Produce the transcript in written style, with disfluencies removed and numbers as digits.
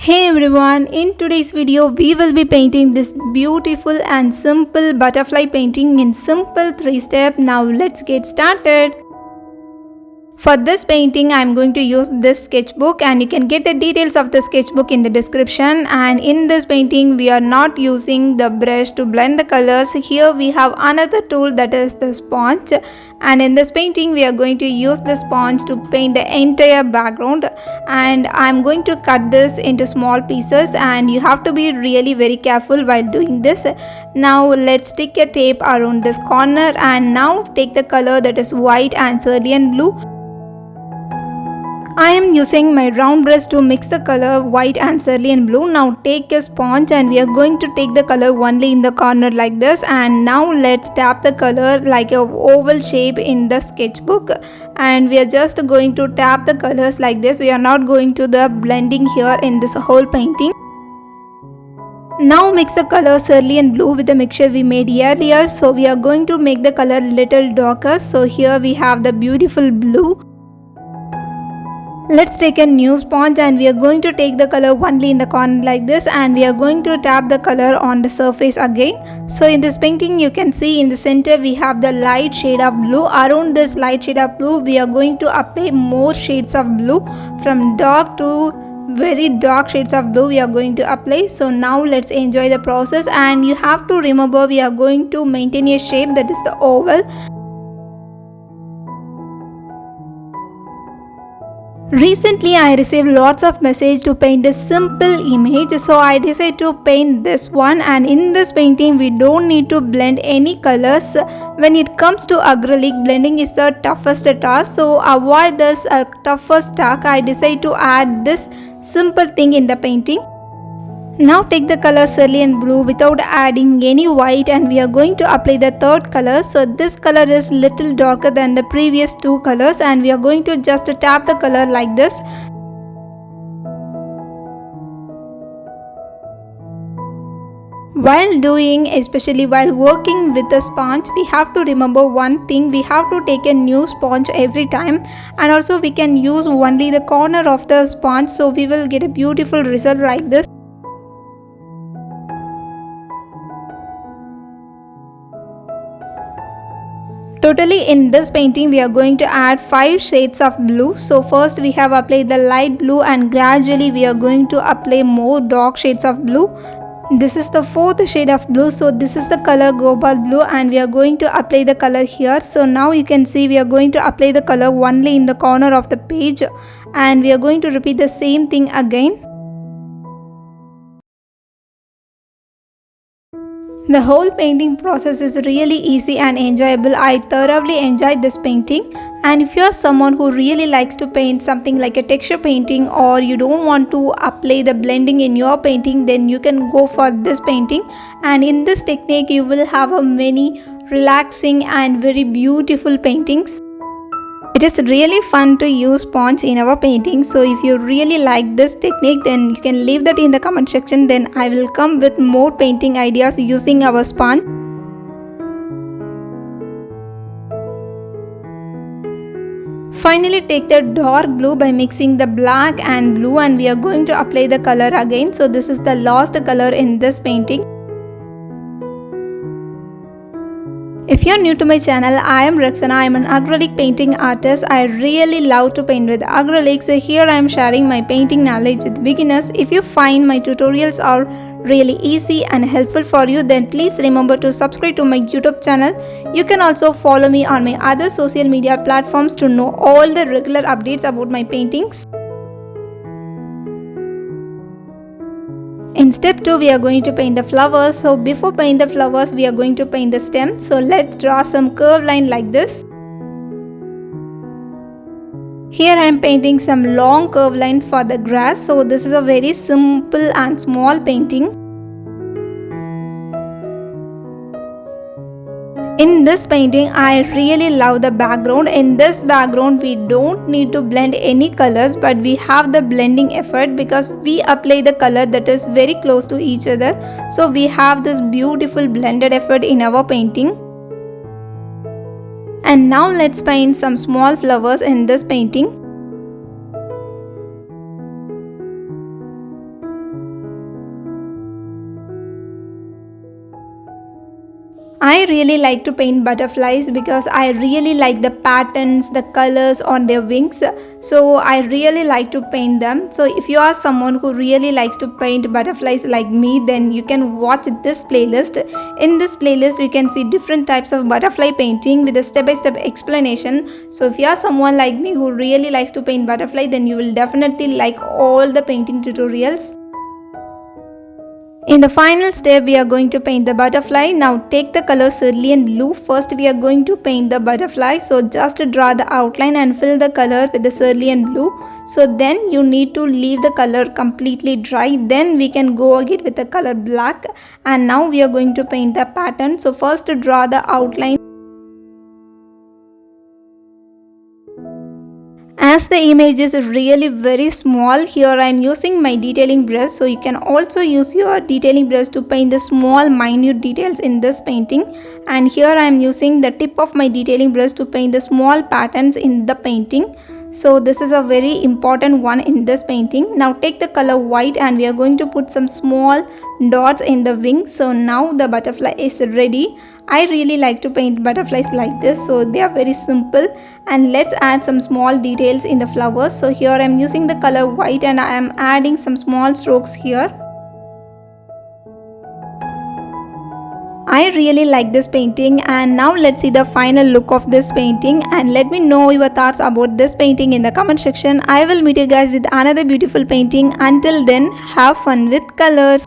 Hey everyone, in today's video we will be painting this beautiful and simple butterfly painting in simple 3 steps. Now let's get started. For this painting I am going to use this sketchbook and you can get the details of the sketchbook in the description. And in this painting we are not using the brush to blend the colors. Here we have another tool, that is the sponge, and in this painting we are going to use the sponge to paint the entire background. And I am going to cut this into small pieces and you have to be really very careful while doing this. Now let's stick a tape around this corner and now take the color that is white and cerulean blue. I am using my round brush to mix the color white and cerulean blue. Now take a sponge and we are going to take the color only in the corner like this. And now let's tap the color like a oval shape in the sketchbook. And we are just going to tap the colors like this. We are not going to the blending here in this whole painting. Now mix the color cerulean blue with the mixture we made earlier. So we are going to make the color little darker. So here we have the beautiful blue. Let's take a new sponge and we are going to take the color only in the corner like this and we are going to tap the color on the surface again. So in this painting you can see in the center we have the light shade of blue. Around this light shade of blue we are going to apply more shades of blue. From dark to very dark shades of blue we are going to apply. So now let's enjoy the process, and you have to remember we are going to maintain a shape that is the oval. Recently I received lots of messages to paint a simple image, so I decided to paint this one. And in this painting we don't need to blend any colors. When it comes to acrylic, blending is the toughest task, so avoid this toughest task. I decided to add this simple thing in the painting. Now take the color cerulean blue without adding any white and we are going to apply the third color. So this color is little darker than the previous two colors and we are going to just tap the color like this. While doing, especially while working with the sponge, we have to remember one thing: we have to take a new sponge every time, and also we can use only the corner of the sponge, so we will get a beautiful result like this. Totally in this painting we are going to add 5 shades of blue. So first we have applied the light blue and gradually we are going to apply more dark shades of blue. This is the 4th shade of blue. So this is the color Gopal blue and we are going to apply the color here. So now you can see we are going to apply the color only in the corner of the page and we are going to repeat the same thing again. The whole painting process is really easy and enjoyable. I thoroughly enjoyed this painting. And if you are someone who really likes to paint something like a texture painting, or you don't want to apply the blending in your painting, then you can go for this painting. And in this technique you will have a many relaxing and very beautiful paintings. It is really fun to use sponge in our painting. So if you really like this technique, then you can leave that in the comment section. Then I will come with more painting ideas using our sponge. Finally take the dark blue by mixing the black and blue and we are going to apply the color again. So this is the last color in this painting. If you are new to my channel, I am Raksana. I am an acrylic painting artist. I really love to paint with acrylics. Here I am sharing my painting knowledge with beginners. If you find my tutorials are really easy and helpful for you, then please remember to subscribe to my YouTube channel. You can also follow me on my other social media platforms to know all the regular updates about my paintings. In step 2 we are going to paint the flowers. So before paint the flowers we are going to paint the stem. So let's draw some curved line like this. Here I am painting some long curved lines for the grass. So this is a very simple and small painting. In this painting I really love the background. In this background we don't need to blend any colors, but we have the blending effect because we apply the color that is very close to each other. So we have this beautiful blended effect in our painting. And now let's paint some small flowers in this painting. I really like to paint butterflies because I really like the patterns, the colors on their wings. So I really like to paint them. So if you are someone who really likes to paint butterflies like me, then you can watch this playlist. In this playlist, you can see different types of butterfly painting with a step-by-step explanation. So if you are someone like me who really likes to paint butterfly, then you will definitely like all the painting tutorials. In the final step, we are going to paint the butterfly. Now take the color cerulean blue. First we are going to paint the butterfly. So just draw the outline and fill the color with the cerulean blue. So then you need to leave the color completely dry. Then we can go ahead with the color black. And now we are going to paint the pattern. So first draw the outline. As the image is really very small, here I am using my detailing brush. So you can also use your detailing brush to paint the small minute details in this painting. And here I am using the tip of my detailing brush to paint the small patterns in the painting. So this is a very important one in this painting. Now take the color white and we are going to put some small dots in the wings. So now the butterfly is ready. I really like to paint butterflies like this, so they are very simple. And let's add some small details in the flowers. So here I am using the color white and I am adding some small strokes here. I really like this painting, and now let's see the final look of this painting, and let me know your thoughts about this painting in the comment section. I will meet you guys with another beautiful painting. Until then, have fun with colors.